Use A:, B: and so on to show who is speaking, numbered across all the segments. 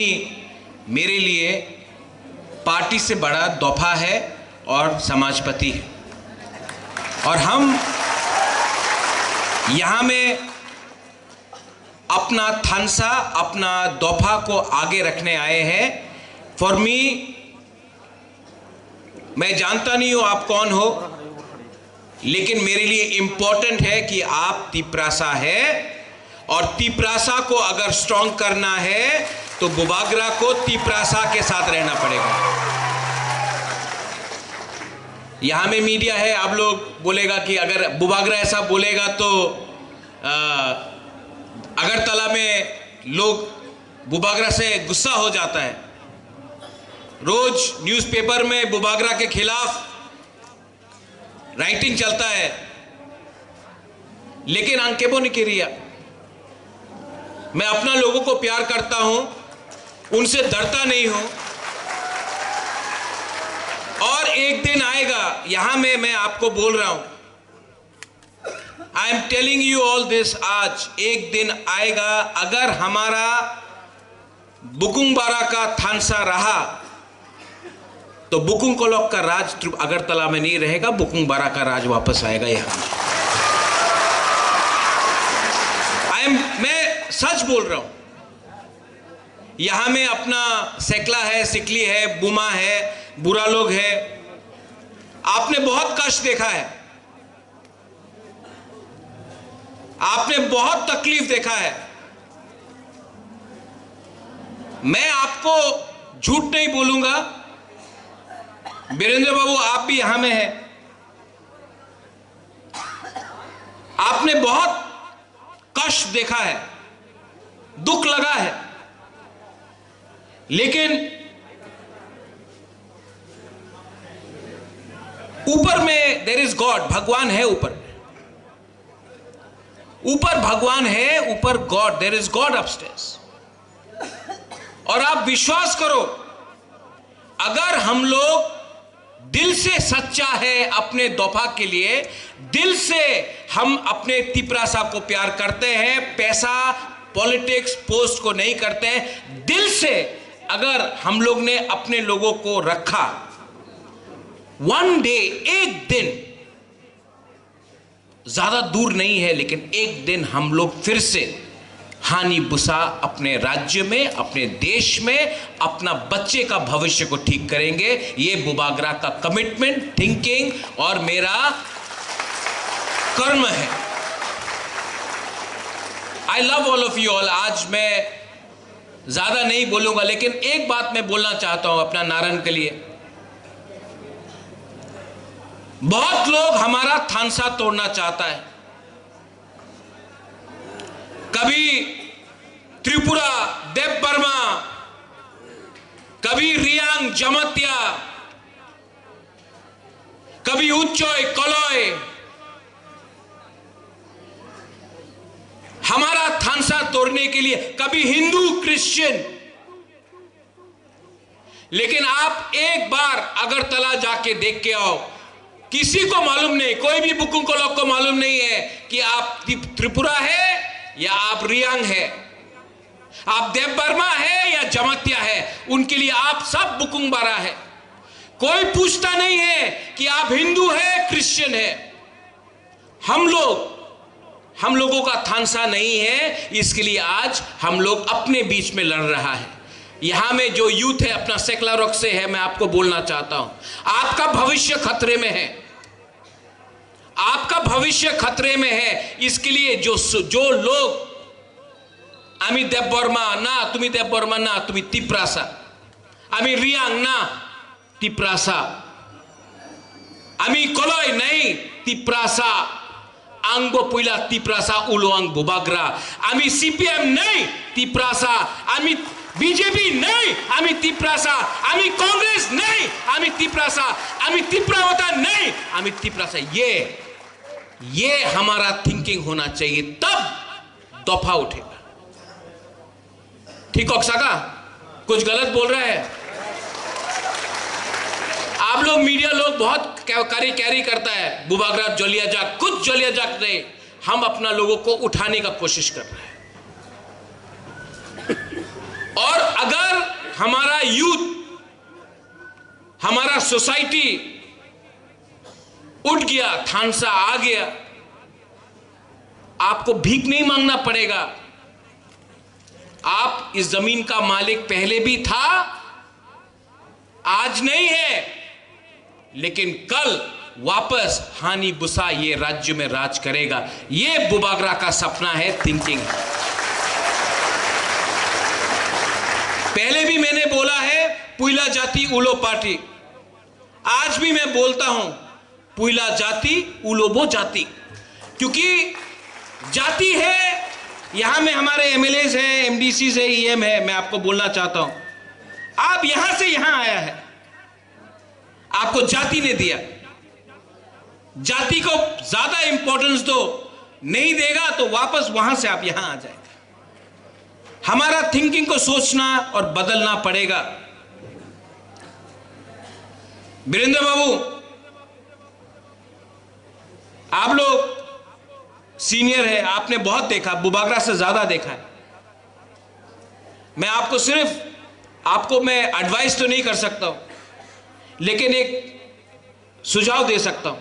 A: मेरे लिए पार्टी से बड़ा दफा है और समाजपति है, और हम यहाँ में अपना थानसा, अपना दफा को आगे रखने आए हैं। फॉर मी, मैं जानता नहीं हूँ आप कौन हो, लेकिन मेरे लिए इंपॉर्टेंट है कि आप तिपरासा है, और तिपरासा को अगर स्ट्रॉन्ग करना है तो बुबागरा को तिपरासा के साथ रहना पड़ेगा। यहां में मीडिया है, आप लोग बोलेगा कि अगर बुबागरा ऐसा बोलेगा तो अगरतला में लोग बुबागरा से गुस्सा हो जाता है। रोज न्यूज़पेपर में बुबागरा के खिलाफ राइटिंग चलता है, लेकिन अंकेबो निकेरिया, मैं अपना लोगों को प्यार करता हूं, उनसे डरता नहीं हूं, और एक दिन आएगा, यहां में मैं आपको बोल रहा हूं, I am telling you all this, आज एक दिन आएगा, अगर हमारा बुकुंगबारा का थानसा रहा तो बुकुंग कोलक का राज अगरतला में नहीं रहेगा, बुकुंगबारा का राज वापस आएगा यहां। मैं सच बोल रहा हूं। यहां में अपना सेकला है, सिकली है, बुमा है, बुरा लोग है, आपने बहुत कष्ट देखा है, आपने बहुत तकलीफ देखा है। मैं आपको झूठ नहीं बोलूंगा, वीरेंद्र बाबू आप भी यहां में हैं, आपने बहुत कष्ट देखा है, दुख लगा है, लेकिन ऊपर में देयर इज गॉड, भगवान है ऊपर, ऊपर भगवान है, ऊपर god, there is god upstairs. और आप विश्वास करो, अगर हम लोग दिल से सच्चा है अपने दफा के लिए, दिल से हम अपने तिपरासा को प्यार करते हैं, पैसा, पॉलिटिक्स, पोस्ट को नहीं करते हैं, दिल से अगर हम लोग ने अपने लोगों को रखा, वन डे, एक दिन, ज्यादा दूर नहीं है, लेकिन एक दिन हम लोग फिर से हानि बुसा अपने राज्य में, अपने देश में, अपना बच्चे का भविष्य को ठीक करेंगे। ये बुबागरा का कमिटमेंट, थिंकिंग और मेरा कर्म है। I love all of you all. आज मैं ज्यादा नहीं बोलूंगा, लेकिन एक बात मैं बोलना चाहता हूं अपना नारायण के लिए। बहुत लोग हमारा थानसा तोड़ना चाहता है, कभी त्रिपुरा, देवबर्मा, कभी रियांग, जमतिया, कभी उच्चोय, कलोय, हमारा थानसा तोड़ने के लिए, कभी हिंदू, क्रिश्चियन। लेकिन आप एक बार अगरतला जाके देख के आओ, किसी को मालूम नहीं, कोई भी बुकुंग कोलक को मालूम नहीं है कि आप त्रिपुरा है या आप रियांग है, आप देवबर्मा है या जमतिया है, उनके लिए आप सब बुकुंगबारा है। कोई पूछता नहीं है कि आप हिंदू है, क्रिश्चियन है। हम लोगों का थानसा नहीं है, इसके लिए आज हम लोग अपने बीच में लड़ रहा है। यहां में जो यूथ है अपना सेकला रॉक से है, मैं आपको बोलना चाहता हूं, आपका भविष्य खतरे में है, आपका भविष्य खतरे में है। इसके लिए जो लोग आमी देवबर्मा ना, तुम्ही देवबर्मा ना, तुम्ही तिपरासा, आमी रियांग ना, तिपरासा, आमी कलोय नहीं, तिपरासा, आंगो पुइला तिपरासा, उलोआंग बुबागरा, आमी सीपीएम नहीं, तिपरासा, आमी बीजेपी नहीं, आमी तिपरासा, आमी कांग्रेस नहीं, आमी तिपरासा, आमी तिपरावता नहीं, आमी तिपरासा। ये हमारा थिंकिंग होना चाहिए, तब दफा उठेगा। ठीक हो सका? कुछ गलत बोल रहा है? आप लोग मीडिया लोग बहुत कैरी करता है, बुबागरा जलिया जाक, कुछ जलिया जाक नहीं, हम अपना लोगों को उठाने का कोशिश कर रहे हैं। और अगर हमारा यूथ, हमारा सोसाइटी उठ गया, थानसा आ गया, आपको भीख नहीं मांगना पड़ेगा। आप इस जमीन का मालिक पहले भी था, आज नहीं है, लेकिन कल वापस हानि बुसा ये राज्य में राज करेगा। ये बुबागरा का सपना है, थिंकिंग है। पहले भी मैंने बोला है पुइला जाति उलो पार्टी, आज भी मैं बोलता हूं पुइला जाति उलोबो जाति, क्योंकि जाति है। यहां में हमारे एमएलएज हैं, एमडीसी है, ईएम है। मैं आपको बोलना चाहता हूं, आप यहां से यहां आया है, आपको जाति ने दिया। जाति को ज्यादा इंपॉर्टेंस दो, नहीं देगा तो वापस वहां से आप यहां आ जाएंगे। हमारा थिंकिंग को सोचना और बदलना पड़ेगा। वीरेंद्र बाबू, आप लोग सीनियर है, आपने बहुत देखा, बुबागरा से ज्यादा देखा है। मैं आपको मैं एडवाइस तो नहीं कर सकता हूं, लेकिन एक सुझाव दे सकता हूं।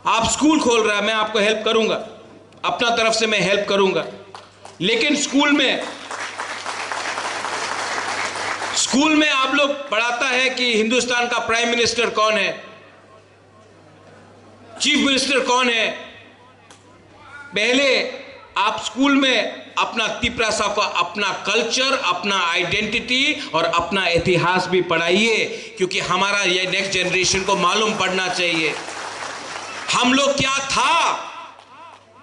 A: आप स्कूल खोल रहा है, मैं आपको हेल्प करूंगा, अपना तरफ से मैं हेल्प करूंगा। लेकिन स्कूल में आप लोग पढ़ाता है कि हिंदुस्तान का प्राइम मिनिस्टर कौन है, चीफ मिनिस्टर कौन है। पहले आप स्कूल में अपना तिपरासा को, अपना कल्चर, अपना आइडेंटिटी और अपना इतिहास भी पढ़ाइए, क्योंकि हमारा ये नेक्स्ट जनरेशन को मालूम पड़ना चाहिए हम लोग क्या था।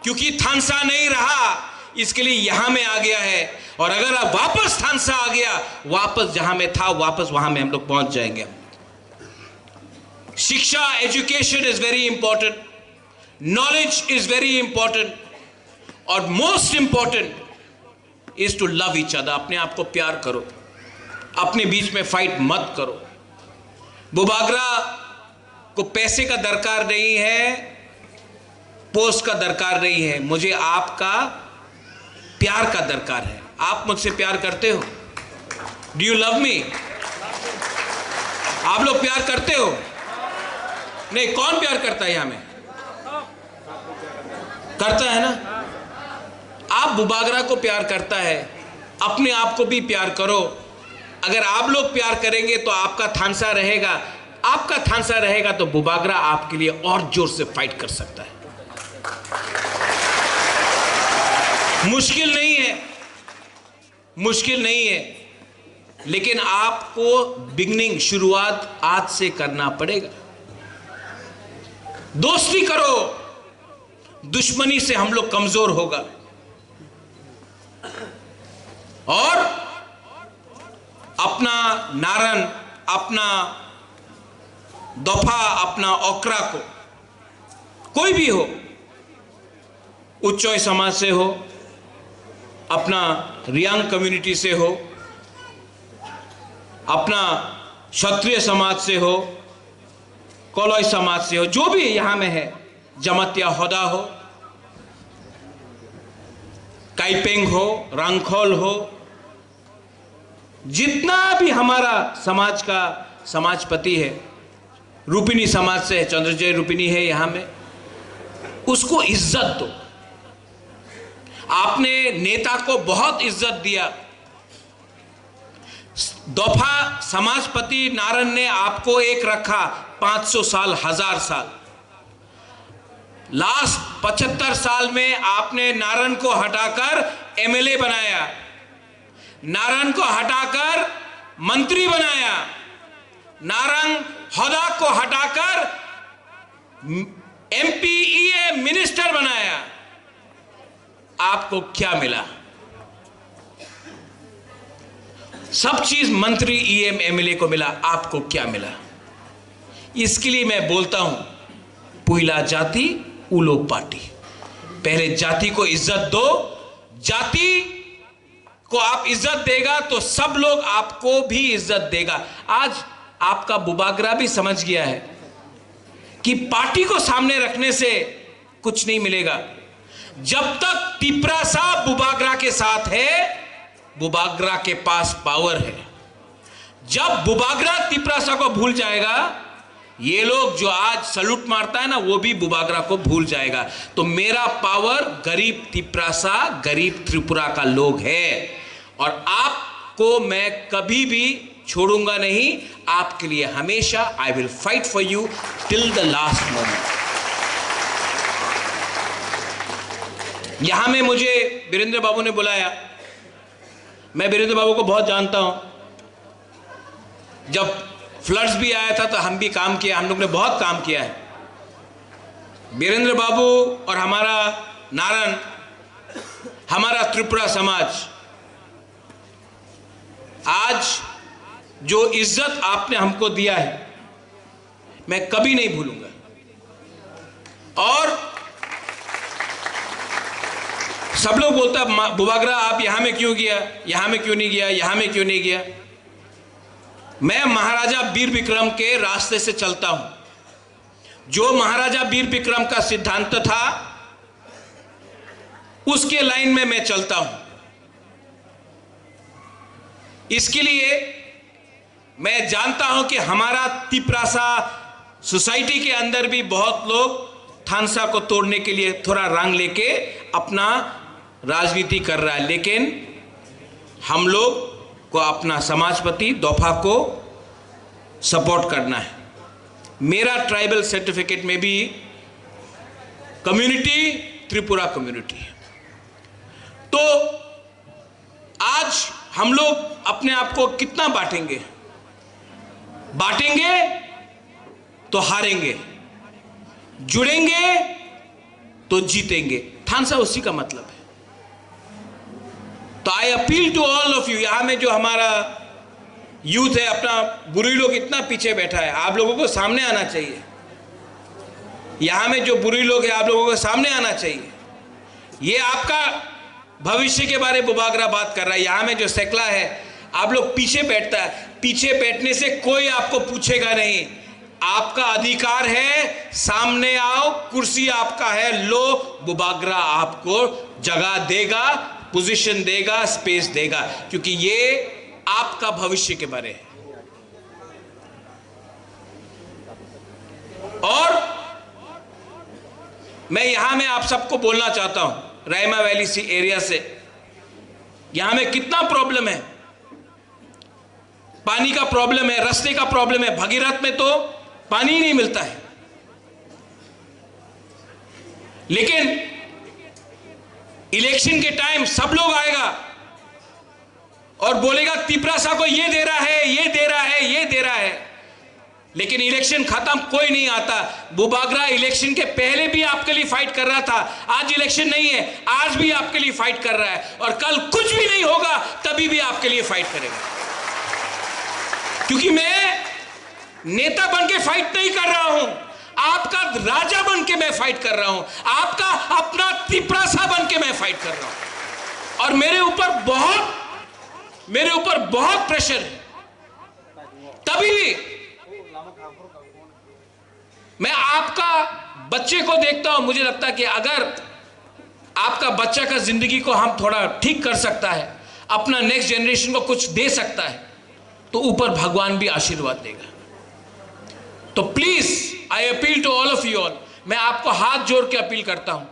A: क्योंकि थानसा नहीं रहा, इसके लिए यहां में आ गया है। और अगर आप वापस थानसा आ गया, वापस जहां में था, वापस वहां में हम लोग पहुंच जाएंगे। शिक्षा, education is very important, knowledge is very important, और most important is to love each other. अपने आप को प्यार करो, अपने बीच में फाइट मत करो। बुबागरा को पैसे का दरकार नहीं है, पोस्ट का दरकार नहीं है, मुझे आपका प्यार का दरकार है। आप मुझसे प्यार करते हो? Do you love me? आप लोग प्यार करते हो? नहीं, कौन प्यार करता है यहां में? करता है ना? आप बुबागरा को प्यार करता है, अपने आप को भी प्यार करो। अगर आप लोग प्यार करेंगे तो आपका थानसा रहेगा, आपका थानसा रहेगा तो बुबागरा आपके लिए और जोर से फाइट कर सकता है। मुश्किल नहीं है, मुश्किल नहीं है, लेकिन आपको बिगनिंग, शुरुआत आज से करना पड़ेगा। दोस्ती करो, दुश्मनी से हम लोग कमजोर होगा। और अपना नारन, अपना दफा, अपना ओकरा को, कोई भी हो, उच्चोय समाज से हो, अपना रियांग कम्युनिटी से हो, अपना क्षत्रिय समाज से हो, कोलोई समाज से हो, जो भी यहां में है, जमतिया होदा हो, काइपेंग हो, रांगखोल हो, जितना भी हमारा समाज का समाजपति है, रूपिनी समाज से चंद्रजय रूपिनी है यहां में, उसको इज्जत दो। आपने नेता को बहुत इज्जत दिया। दफा समाजपति नारन ने आपको एक रखा 500 साल, 1000 साल। लास्ट 75 साल में आपने नारन को हटाकर एमएलए बनाया, नारन को हटाकर मंत्री बनाया, नारंग होदा को हटाकर एमपीईए मिनिस्टर बनाया। आपको क्या मिला? सब चीज मंत्री, ईएम, एमएलए को मिला, आपको क्या मिला? इसके लिए मैं बोलता हूं, पुइला जाति उलो पार्टी। पहले जाति को इज्जत दो, जाति को आप इज्जत देगा तो सब लोग आपको भी इज्जत देगा। आज आपका बुबागरा भी समझ गया है कि पार्टी को सामने रखने से कुछ नहीं मिलेगा। जब तक तिपरासा बुबागरा के साथ है, बुबाग्रा के पास पावर है। जब बुबाग्रा तिप्रासा को भूल जाएगा, ये लोग जो आज सलूट मारता है ना, वो भी बुबाग्रा को भूल जाएगा। तो मेरा पावर गरीब तिप्रासा, गरीब त्रिपुरा का लोग है, और आपको मैं कभी भी छोड़ूंगा नहीं। आपके लिए हमेशा I will fight for you till the last moment. यहां में मुझे वीरेंद्र बाबू ने बुलाया। मैं वीरेंद्र बाबू को बहुत जानता हूं। जब फ्लड्स भी आया था तो हम भी काम किया, हम लोग ने बहुत काम किया है। वीरेंद्र बाबू और हमारा नारायण, हमारा त्रिपुरा समाज, आज जो इज्जत आपने हमको दिया है मैं कभी नहीं भूलूंगा। और सब लोग बोलता है बुबाग्रा आप यहां में क्यों गया, यहां में क्यों नहीं गया, यहां में क्यों नहीं गया। मैं महाराजा वीर विक्रम के रास्ते से चलता हूं। जो महाराजा वीर विक्रम का सिद्धांत था उसके लाइन में मैं चलता हूं। इसके लिए मैं जानता हूं कि हमारा तिप्रासा सोसाइटी के अंदर भी बहुत लोग थानसा को तोड़ने के लिए थोड़ा रंग लेके अपना राजनीति कर रहा है, लेकिन हम लोग को अपना समाजपति दोफा को सपोर्ट करना है। मेरा ट्राइबल सर्टिफिकेट में भी कम्युनिटी त्रिपुरा कम्युनिटी है। तो आज हम लोग अपने आप को कितना बांटेंगे तो हारेंगे, जुड़ेंगे तो जीतेंगे। थानसा उसी का मतलब है। तो I appeal to all of you. यहां में जो हमारा यूथ है, अपना बुरी लोग इतना पीछे बैठा है, आप लोगों को सामने आना चाहिए। यहां में जो बुरी लोग हैं, आप लोगों को सामने आना चाहिए। ये आपका भविष्य के बारे में बुबाग्रा बात कर रहा है। यहां में जो सेकला है, आप लोग पीछे बैठता है। पीछे बैठने से कोई आपको पूछेगा नहीं। आपका अधिकार है, सामने आओ, कुर्सी आपका है, लो। बुबाग्रा आपको जगह देगा, पोजीशन देगा, स्पेस देगा, क्योंकि ये आपका भविष्य के बारे है। और मैं यहां में आप सबको बोलना चाहता हूं, रायमा वैली सी एरिया से, यहां में कितना प्रॉब्लम है। पानी का प्रॉब्लम है, रास्ते का प्रॉब्लम है। भगीरथ में तो पानी ही नहीं मिलता है। लेकिन इलेक्शन के टाइम सब लोग आएगा और बोलेगा तिप्रासा को ये दे रहा है, ये दे रहा है, ये दे रहा है। लेकिन इलेक्शन खत्म कोई नहीं आता। बुबाग्रा इलेक्शन के पहले भी आपके लिए फाइट कर रहा था। आज इलेक्शन नहीं है, आज भी आपके लिए फाइट कर रहा है, और कल कुछ भी नहीं होगा तभी भी आपके लिए फाइट करेगा। क्योंकि मैं नेता बन के फाइट नहीं कर रहा हूं, आपका राजा बन के मैं फाइट कर रहा हूं, आपका अपना तिप्रासा बन के मैं फाइट कर रहा हूं। और मेरे ऊपर बहुत प्रेशर है। तभी भी मैं आपका बच्चे को देखता हूं, मुझे लगता है कि अगर आपका बच्चा का जिंदगी को हम थोड़ा ठीक कर सकता है, अपना नेक्स्ट जनरेशन को कुछ दे सकता है, तो ऊपर भगवान भी आशीर्वाद देगा। तो please I appeal to all of you all, मैं आपको हाथ जोड़ के अपील करता हूं।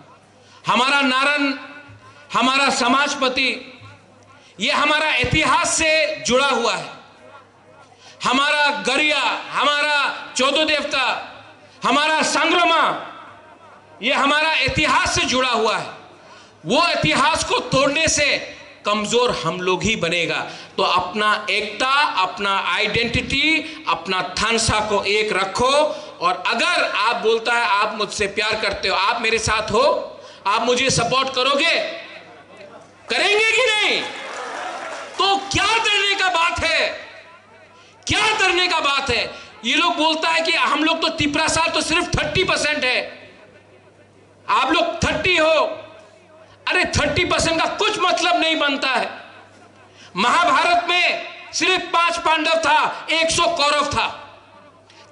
A: हमारा नारायण, हमारा समाजपति, ये हमारा इतिहास से जुड़ा हुआ है। हमारा गरिया, हमारा चौदह देवता, हमारा संग्रमा, ये हमारा इतिहास से जुड़ा हुआ है। वो इतिहास को तोड़ने से कमजोर हम लोग ही बनेगा। तो अपना एकता, अपना आइडेंटिटी, अपना थानसा को एक रखो। और अगर आप बोलता है आप मुझसे प्यार करते हो, आप मेरे साथ हो, आप मुझे सपोर्ट करोगे, करेंगे कि नहीं? तो क्या डरने का बात है, क्या डरने का बात है? ये लोग बोलता है कि हम लोग तो तिप्रासा तो सिर्फ 30% है, आप लोग 30 हो। अरे 30% का कुछ मतलब नहीं बनता है। महाभारत में सिर्फ 5 पांडव था, 100 कौरव था,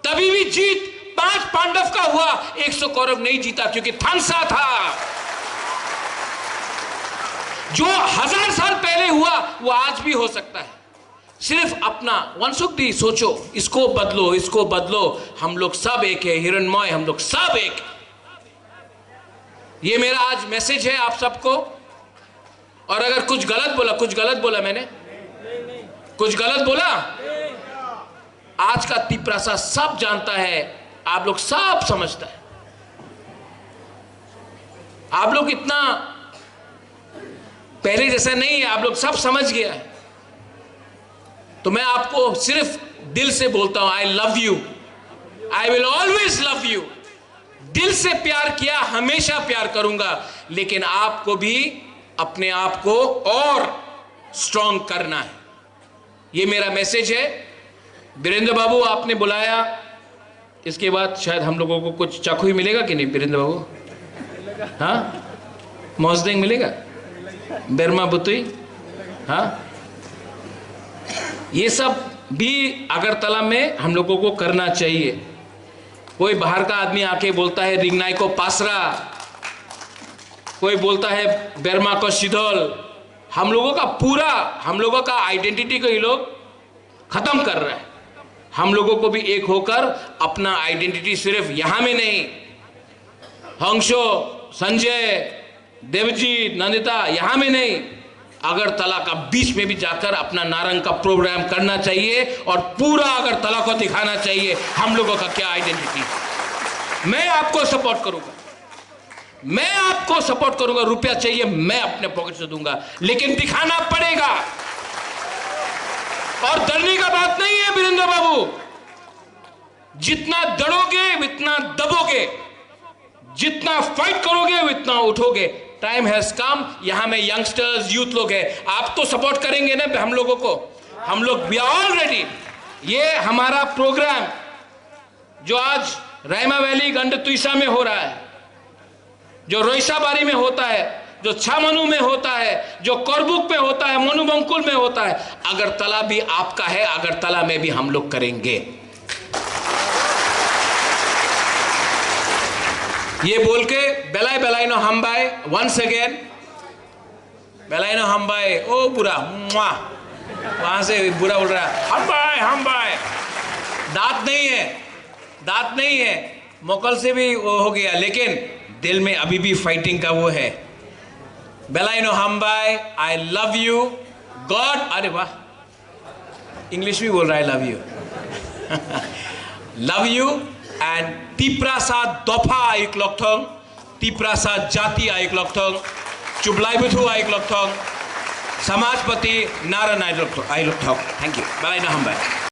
A: तभी भी जीत 5 पांडव का हुआ, 100 कौरव नहीं जीता, क्योंकि थानसा था। जो 1000 साल पहले हुआ वो आज भी हो सकता है। सिर्फ अपना वंशुक्ति सोचो, इसको बदलो, इसको बदलो। हम लोग सब एक है, हिरणमय, हम लोग सब एक। ये मेरा आज मैसेज है आप सबको। और अगर कुछ गलत बोला मैंने, कुछ गलत बोला, आज का तिपरासा सब जानता है, आप लोग सब समझता है। आप लोग इतना पहले जैसा नहीं है, आप लोग सब समझ गया है। तो मैं आपको सिर्फ दिल से बोलता हूं, I love you, I will always love you. दिल से प्यार किया, हमेशा प्यार करूंगा, लेकिन आपको भी अपने आप को और स्ट्रांग करना है। ये मेरा मैसेज है। वीरेंद्र बाबू आपने बुलाया, इसके बाद शायद हम लोगों को कुछ चाकू ही मिलेगा कि नहीं वीरेंद्र बाबू? हाँ, मौजदेंग मिलेगा, बेरमा बुतुई, हाँ, ये सब भी अगरतला में हम लोगों को करना चाहिए। कोई बाहर का आदमी आके बोलता है रिंगनाई को पासरा, कोई बोलता है बेरमा को सिधोल। हम लोगों का आइडेंटिटी को ये लोग खत्म कर रहे हैं। हम लोगों को भी एक होकर अपना आइडेंटिटी सिर्फ यहां में नहीं, हंसो, संजय, देवजीत, नंदिता, यहां में नहीं, अगरतला का बीच में भी जाकर अपना नारंग का प्रोग्राम करना चाहिए और पूरा अगरतला को दिखाना चाहिए हम लोगों का क्या आइडेंटिटी है। मैं आपको सपोर्ट करूंगा, रुपया चाहिए मैं अपने पॉकेट से दूंगा, लेकिन दिखाना पड़ेगा। और डरने का बात नहीं है वीरेंद्र बाबू, जितना डरोगे उतना दबोगे, जितना फाइट करोगे उतना उठोगे। Time has come. यहां में यंगस्टर्स, यूथ लोग हैं, आप तो सपोर्ट करेंगे ना हम लोगों को? हम लोग वी आर ऑल रेडी। ये हमारा प्रोग्राम जो आज रायमा वैली गंडतुईसा में हो रहा है, जो रोइसाबारी में होता है, जो छामनू में होता है, जो करबुक में होता है, मोनुबंकुल में होता है, अगरतला भी आपका है, अगरतला में भी हम लोग करेंगे। ये बोल के बेलाई बेलाइनो हमबाई वंस अगेन, बेलाइनो हमबाई, ओ बुरा मुआ, वहां से बुरा बोल रहा है हमबाई। दांत नहीं है, मोकल से भी वो हो गया, लेकिन दिल में अभी भी फाइटिंग का वो है। बेलाइनो हमबाई, आई लव यू गॉड। अरे वाह, इंग्लिश भी बोल रहा है love you. Love you and Tiprasa दफा आइक लक्थों, तिप्रासा जाति आइक लक्थों, चुबलाइबुथु आइक लक्थों, समाजपति नारायण आइक लक्थों। Thank you. बेलाइनो हमबाई।